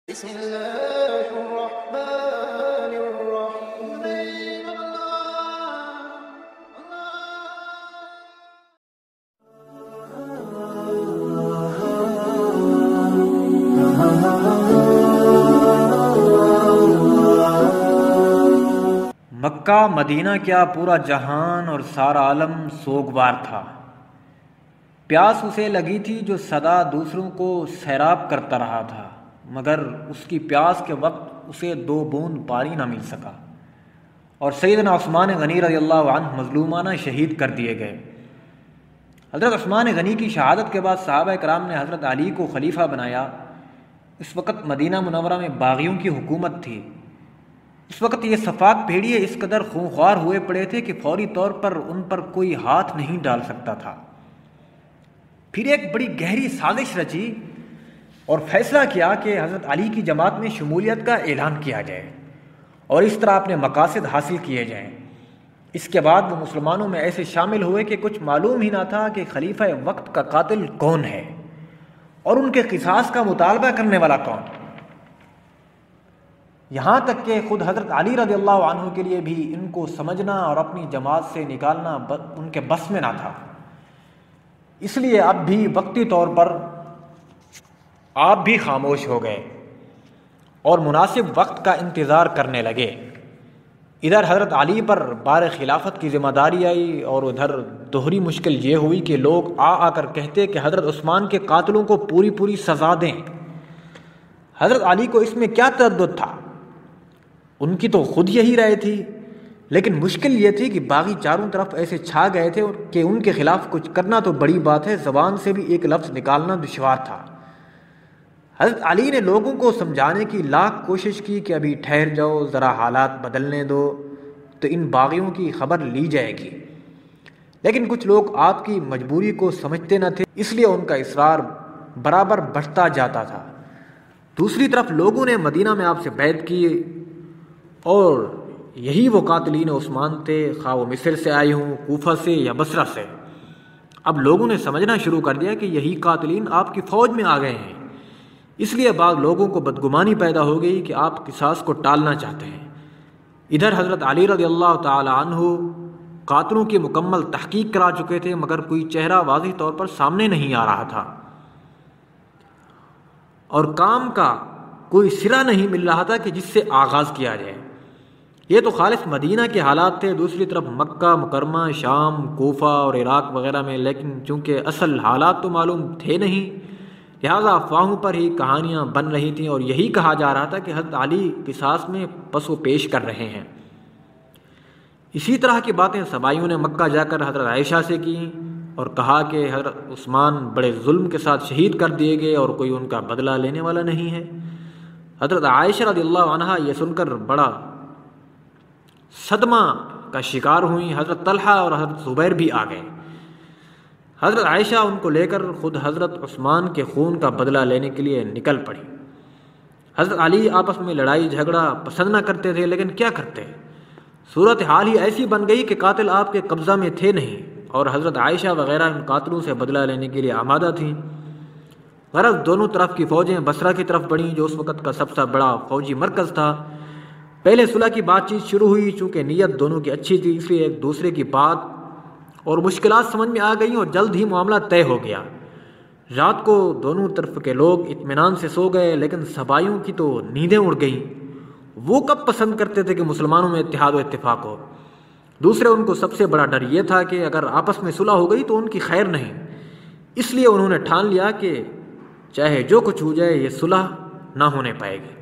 بسم اللہ الرحمن الرحیم مکہ مدینہ کیا پورا جہان اور سارا عالم سوگوار تھا۔ پیاس اسے لگی تھی جو سدا دوسروں کو سیراب کرتا رہا تھا، مگر اس کی پیاس کے وقت اسے 2 بوند پانی نہ مل سکا، اور سیدنا عثمان غنی رضی اللہ عنہ مظلومانہ شہید کر دیے گئے۔ حضرت عثمان غنی کی شہادت کے بعد صحابہ کرام نے حضرت علی کو خلیفہ بنایا۔ اس وقت مدینہ منورہ میں باغیوں کی حکومت تھی۔ اس وقت یہ صفاق بھیڑیے اس قدر خونخوار ہوئے پڑے تھے کہ فوری طور پر ان پر کوئی ہاتھ نہیں ڈال سکتا تھا۔ پھر ایک بڑی گہری سازش رچی اور فیصلہ کیا کہ حضرت علی کی جماعت میں شمولیت کا اعلان کیا جائے اور اس طرح اپنے مقاصد حاصل کیے جائیں۔ اس کے بعد وہ مسلمانوں میں ایسے شامل ہوئے کہ کچھ معلوم ہی نہ تھا کہ خلیفہ وقت کا قاتل کون ہے اور ان کے قصاص کا مطالبہ کرنے والا کون۔ یہاں تک کہ خود حضرت علی رضی اللہ عنہ کے لیے بھی ان کو سمجھنا اور اپنی جماعت سے نکالنا ان کے بس میں نہ تھا۔ اس لیے اب بھی وقتی طور پر آپ بھی خاموش ہو گئے اور مناسب وقت کا انتظار کرنے لگے۔ ادھر حضرت علی پر بار خلافت کی ذمہ داری آئی اور ادھر دوہری مشکل یہ ہوئی کہ لوگ آ کر کہتے کہ حضرت عثمان کے قاتلوں کو پوری سزا دیں۔ حضرت علی کو اس میں کیا تردد تھا؟ ان کی تو خود یہی رائے تھی، لیکن مشکل یہ تھی کہ باغی چاروں طرف ایسے چھا گئے تھے کہ ان کے خلاف کچھ کرنا تو بڑی بات ہے، زبان سے بھی ایک لفظ نکالنا دشوار تھا۔ حضرت علی نے لوگوں کو سمجھانے کی لاکھ کوشش کی کہ ابھی ٹھہر جاؤ، ذرا حالات بدلنے دو تو ان باغیوں کی خبر لی جائے گی، لیکن کچھ لوگ آپ کی مجبوری کو سمجھتے نہ تھے، اس لیے ان کا اصرار برابر بڑھتا جاتا تھا۔ دوسری طرف لوگوں نے مدینہ میں آپ سے بیعت کی اور یہی وہ قاتلین عثمان تھے، خواہ وہ مصر سے آئے ہوں، کوفہ سے یا بصرہ سے۔ اب لوگوں نے سمجھنا شروع کر دیا کہ یہی قاتلین آپ کی فوج میں آ گئے ہیں، اس لیے بعض لوگوں کو بدگمانی پیدا ہو گئی کہ آپ قصاص کو ٹالنا چاہتے ہیں۔ ادھر حضرت علی رضی اللہ تعالی عنہ قاتلوں کی مکمل تحقیق کرا چکے تھے، مگر کوئی چہرہ واضح طور پر سامنے نہیں آ رہا تھا اور کام کا کوئی سرا نہیں مل رہا تھا کہ جس سے آغاز کیا جائے۔ یہ تو خالص مدینہ کے حالات تھے، دوسری طرف مکہ مکرمہ، شام، کوفہ اور عراق وغیرہ میں، لیکن چونکہ اصل حالات تو معلوم تھے نہیں، لہذا افواہوں پر ہی کہانیاں بن رہی تھیں اور یہی کہا جا رہا تھا کہ حضرت علی قصاص میں پس و پیش کر رہے ہیں۔ اسی طرح کی باتیں سبائیوں نے مکہ جا کر حضرت عائشہ سے کی اور کہا کہ حضرت عثمان بڑے ظلم کے ساتھ شہید کر دیے گئے اور کوئی ان کا بدلہ لینے والا نہیں ہے۔ حضرت عائشہ رضی اللہ عنہا یہ سن کر بڑا صدمہ کا شکار ہوئیں۔ حضرت طلحہ اور حضرت زبیر بھی آ گئے۔ حضرت عائشہ ان کو لے کر خود حضرت عثمان کے خون کا بدلہ لینے کے لیے نکل پڑی۔ حضرت علی آپس میں لڑائی جھگڑا پسند نہ کرتے تھے، لیکن کیا کرتے؟ صورتحال ہی ایسی بن گئی کہ قاتل آپ کے قبضہ میں تھے نہیں اور حضرت عائشہ وغیرہ ان قاتلوں سے بدلہ لینے کے لیے آمادہ تھیں۔ غرض دونوں طرف کی فوجیں بصرہ کی طرف بڑھیں، جو اس وقت کا سب سے بڑا فوجی مرکز تھا۔ پہلے صلح کی بات چیت شروع ہوئی، چونکہ نیت دونوں کی اچھی تھی، اس لیے ایک دوسرے کی بات اور مشکلات سمجھ میں آ گئیں اور جلد ہی معاملہ طے ہو گیا۔ رات کو دونوں طرف کے لوگ اطمینان سے سو گئے، لیکن سبائیوں کی تو نیندیں اڑ گئیں۔ وہ کب پسند کرتے تھے کہ مسلمانوں میں اتحاد و اتفاق ہو؟ دوسرے ان کو سب سے بڑا ڈر یہ تھا کہ اگر آپس میں صلح ہو گئی تو ان کی خیر نہیں، اس لیے انہوں نے ٹھان لیا کہ چاہے جو کچھ ہو جائے یہ صلح نہ ہونے پائے گی۔